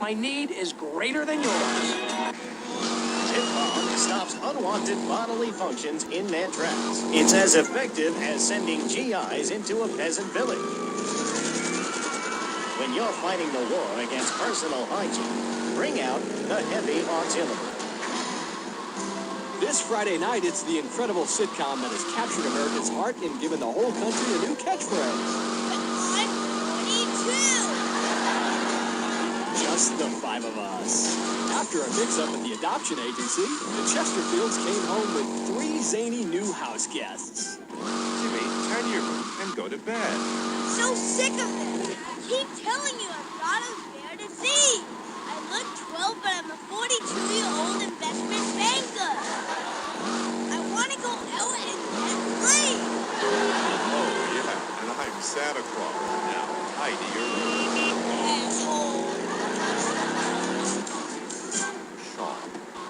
My need is greater than yours. Sitcom stops unwanted bodily functions in their tracks. It's as effective as sending GIs into a peasant village. When you're fighting the war against personal hygiene, bring out the heavy artillery. This Friday night, it's the incredible sitcom that has captured America's heart and given the whole country a new catchphrase. I'm 42! Just the five of us. After a mix-up at the adoption agency, the Chesterfields came home with 3 zany new house guests. Jimmy, turn your room and go to bed. So sick of this! I keep telling you I'm not a bear to see! I look 12, but I'm a 42-year-old investment banker! I want to go out and play! Oh, yeah, and I'm Santa Claus. Now, tidy your room. Asshole! Sean,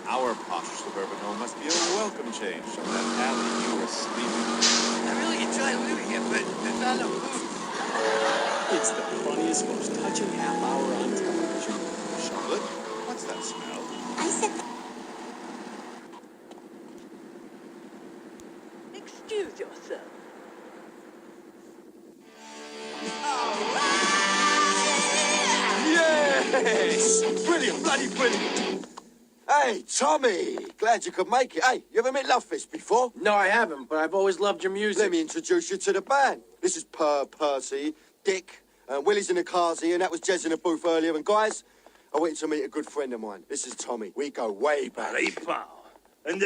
our posh suburban home must be a welcome change from that alley you were sleeping in. I really enjoy living here, but there's not enough food. It's the funniest, most touching half hour on television. Charlotte, what's that smell? I said... Excuse yourself. Yes! Brilliant, bloody brilliant. Hey, Tommy, glad you could make it. Hey, you ever met Lovefish before? No, I haven't, but I've always loved your music. Let me introduce you to the band. This is Percy, Dick, Willie's in the cars here, and that was Jez in the booth earlier. And guys, I went to meet a good friend of mine. This is Tommy. We go way back. Hey, pal. And,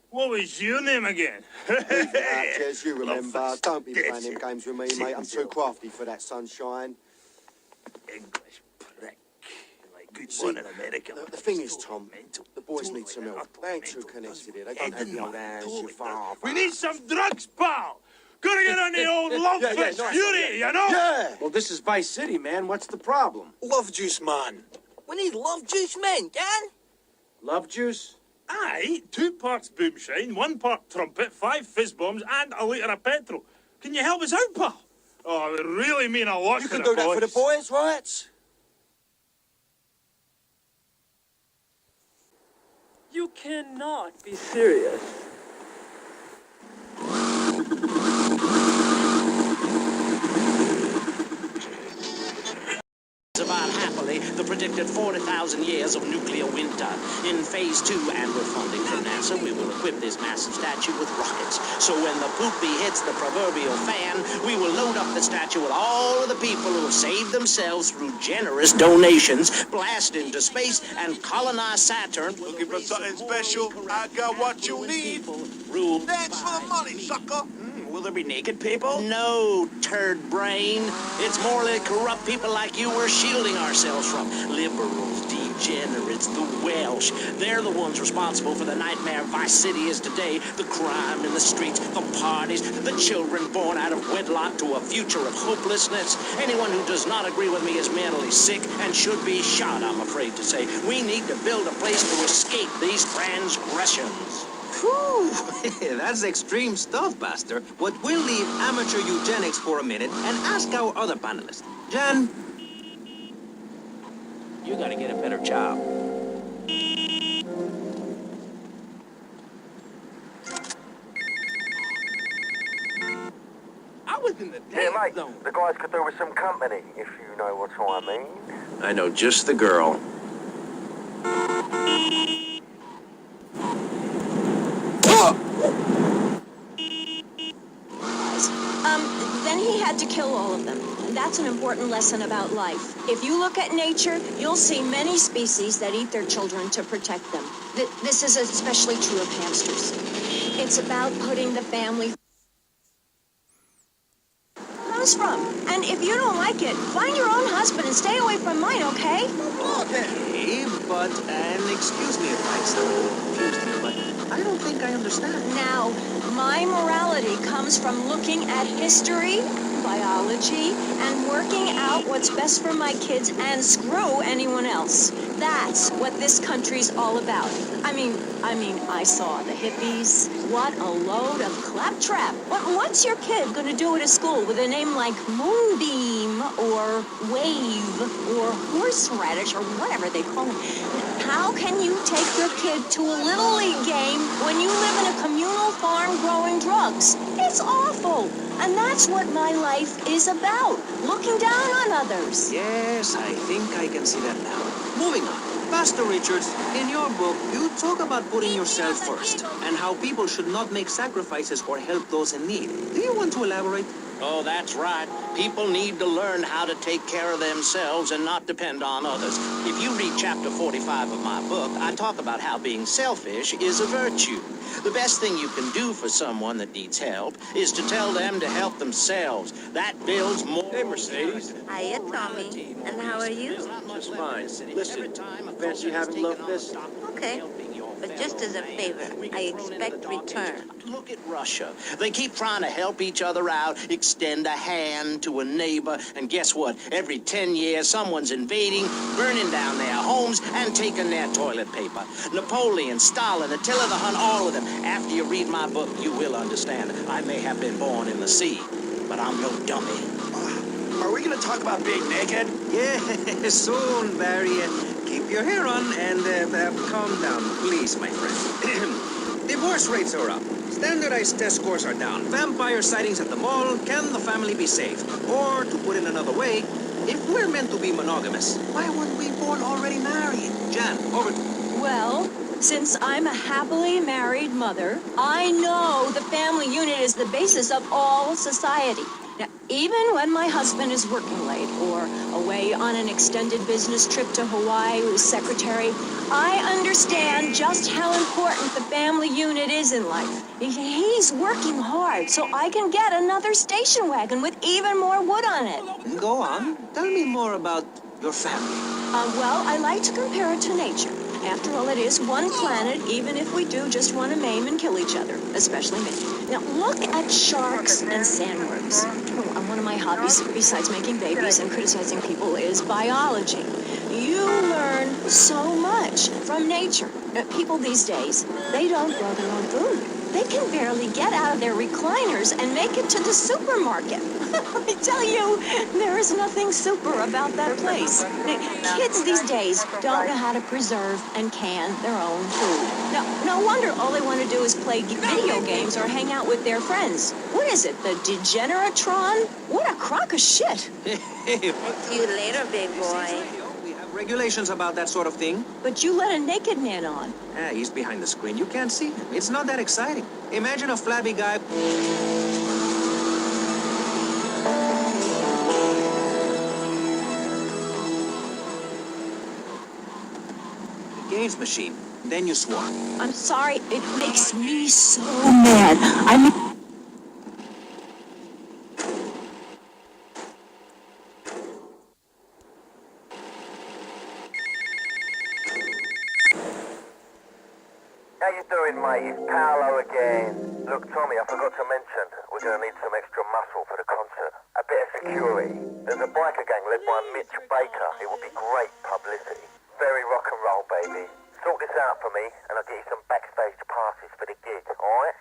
what was your name again? Jez, you remember. Lovefish. Don't be Yes, playing them you- games with me, mate. I'm too crafty for that sunshine. English prick. Like good See, one in America. The thing is, Tom, the boys need some help. They ain't too connected here. They don't have the old hands, your father. We need some drugs, pal. Gotta get on the old Lovefish nice Fury, one, you know? Yeah! Well, this is Vice City, man. What's the problem? Love juice, man. We need love juice men, Dan. Love juice? Aye, 2 parts boomshine, 1 part trumpet, 5 fizz bombs, and a litre of petrol. Can you help us out, pal? Oh, it would really mean a lot You to can the do that for the boys, right? You cannot be serious. Survive happily the predicted 40,000 years of nuclear winter. In phase 2, and with funding from NASA, we will equip this massive statue with rockets. So when the poopy hits the proverbial fan, we will load up the statue with all of the people who have saved themselves through generous donations, blast into space, and colonize Saturn. Looking for something special? I got what you need. Rule. Thanks for the money, sucker. Will there be naked people? No, turd brain. It's more like corrupt people like you we're shielding ourselves from. Liberals, degenerates, the Welsh. They're the ones responsible for the nightmare Vice City is today. The crime in the streets, the parties, the children born out of wedlock to a future of hopelessness. Anyone who does not agree with me is mentally sick and should be shot, I'm afraid to say. We need to build a place to escape these transgressions. Whew, that's extreme stuff, Buster. But we'll leave amateur eugenics for a minute and ask our other panelists. Jan? You gotta get a better job. I was in the Yeah, mate, zone. the guys could do with some company, if you know what I mean. I know just the girl. Then he had to kill all of them. And that's an important lesson about life. If you look at nature, you'll see many species that eat their children to protect them. This is especially true of hamsters. It's about putting the family comes from. And if you don't like it, find your own husband and stay away from mine, okay? Okay, but, and excuse me if I sound confused, but I don't think I understand. Now, my morality comes from looking at history, biology, energy and working out what's best for my kids and screw anyone else. That's what this country's all about. I mean, I saw the hippies. What a load of claptrap. What's your kid gonna do at a school with a name like Moonbeam or Wave or Horseradish or whatever they call it? How can you take your kid to a Little League game when you live in a communal farm growing drugs? It's awful. And that's what my life is about. Looking down on others. Yes, I think I can see that now. Moving on. Pastor Richards, in your book, you talk about putting yourself first and how people should not make sacrifices or help those in need. Do you want to elaborate? Oh, that's right. People need to learn how to take care of themselves and not depend on others. If you read chapter 45 of my book, I talk about how being selfish is a virtue. The best thing you can do for someone that needs help is to tell them to help themselves. That builds more... Hey, Mercedes. Hiya, Tommy. And how are you? Just fine. Listen, fancy having love this? Okay. But just as a favor, I expect return. Look at Russia. They keep trying to help each other out, extend a hand to a neighbor, and guess what? Every 10 years, someone's invading, burning down their homes, and taking their toilet paper. Napoleon, Stalin, Attila the Hun, all of them. After you read my book, you will understand. I may have been born in the sea, but I'm no dummy. Are we going to talk about being naked? Yeah, soon, Barry. Keep your hair on and calm down, please, my friend. Divorce rates are up. Standardized test scores are down. Vampire sightings at the mall. Can the family be saved? Or, to put it another way, if we're meant to be monogamous, why weren't we born already married? Jan, over to... Well, since I'm a happily married mother, I know the family unit is the basis of all society. Now, even when my husband is working late or away on an extended business trip to Hawaii with his secretary, I understand just how important the family unit is in life. He's working hard so I can get another station wagon with even more wood on it. Go on. Tell me more about your family. Well, I like to compare it to nature. After all, it is one planet, even if we do just want to maim and kill each other, especially me. Now, look at sharks and sandworms. Oh, one of my hobbies, besides making babies and criticizing people, is biology. You learn so much from nature. People these days, they don't grow their own food. They can barely get out of their recliners and make it to the supermarket. I tell you, there is nothing super about that place. Kids these days don't know how to preserve and can their own food. No wonder all they want to do is play video games or hang out with their friends. What is it, the Degeneratron? What a crock of shit. See you later, big boy. Regulations about that sort of thing. But you let a naked man on. He's behind the screen. You can't see him. It's not that exciting. Imagine a flabby guy... The games machine. Then you swore. I'm sorry, it makes me so mad. How you doing, mate? It's Paolo again. Look, Tommy, I forgot to mention, we're going to need some extra muscle for the concert. A bit of security. There's a biker gang led by Mitch Baker. It would be great publicity. Very rock and roll, baby. Sort this out for me, and I'll get you some backstage passes for the gig, alright?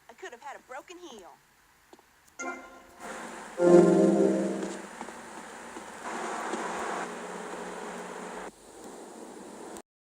I could have had a broken heel.